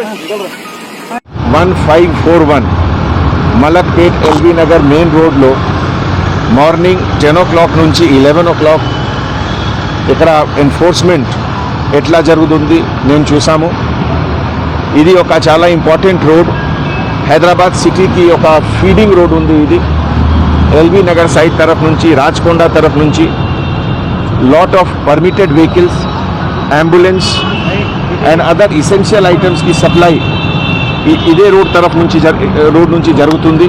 1541 Malakpet LB Nagar main road lo morning 10 o'clock నుంచి 11 o'clock ఇక్కడ enforcement ఎట్లా జరుగుతుంది నేను చూసాము. ఇది ఒక చాలా ఇంపార్టెంట్ రోడ్, హైదరాబాద్ సిటీకి ఒక ఫీడింగ్ రోడ్ ఉంది. ఇది ఎల్బీ నగర్ సైడ్ తరఫు నుంచి, రాచకొండ తరఫు నుంచి lot of permitted vehicles, ambulance and other essential ఐటమ్స్కి సప్లై ఇదే రోడ్ నుంచి జరుగుతుంది.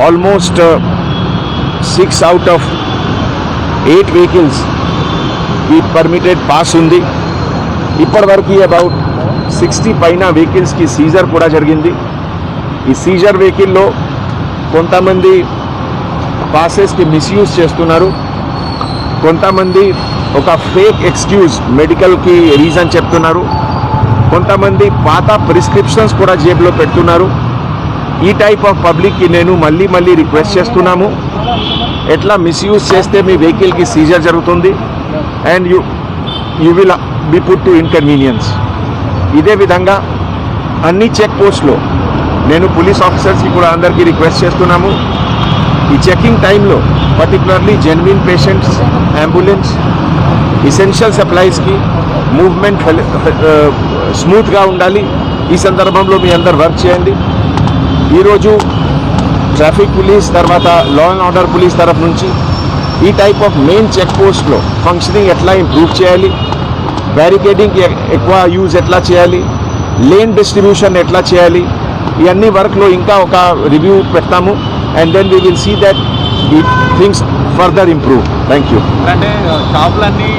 ఆల్మోస్ట్ 6 out of 8 వెహికల్స్ ఈ పర్మిటెడ్ పాస్ ఉంది. ఇప్పటివరకు అబౌట్ 60 పైన వెహికల్స్కి సీజర్ కూడా జరిగింది. ఈ సీజర్ వెహికల్లో కొంతమంది పాసెస్కి మిస్యూజ్ చేస్తున్నారు, కొంతమంది ఒక ఫేక్ ఎక్స్క్యూజ్ మెడికల్కి రీజన్ చెప్తున్నారు, కొంతమంది పాత ప్రిస్క్రిప్షన్స్ కూడా జేబులో పెడుతున్నారు. ఈ టైప్ ఆఫ్ పబ్లిక్కి నేను మళ్ళీ రిక్వెస్ట్ చేస్తున్నాము, ఎట్లా మిస్యూజ్ చేస్తే మీ వెహికల్కి సీజర్ జరుగుతుంది and you will be put to inconvenience. ఇదే విధంగా అన్ని చెక్ పోస్ట్లో నేను పోలీస్ ఆఫీసర్స్కి కూడా అందరికీ రిక్వెస్ట్ చేస్తున్నాము, ఈ చెకింగ్ టైంలో particularly genuine patients, ambulance, essential సప్లైస్కి మూవ్మెంట్ స్మూత్గా ఉండాలి. ఈ సందర్భంలో మీ అందరు వర్క్ చేయండి. ఈరోజు ట్రాఫిక్ పోలీస్ తర్వాత లా అండ్ ఆర్డర్ పోలీస్ తరఫు నుంచి ఈ టైప్ ఆఫ్ మెయిన్ చెక్ పోస్ట్లో ఫంక్షనింగ్ ఎట్లా ఇంప్రూవ్ చేయాలి, బ్యారికేడింగ్కి ఎక్కువ యూజ్ ఎట్లా చేయాలి, లేన్ డిస్ట్రిబ్యూషన్ ఎట్లా చేయాలి, ఇవన్నీ వర్క్లో ఇంకా ఒక రివ్యూ పెడతాము and then we will see that the things further improve. Thank you. అంటే షాపులన్నీ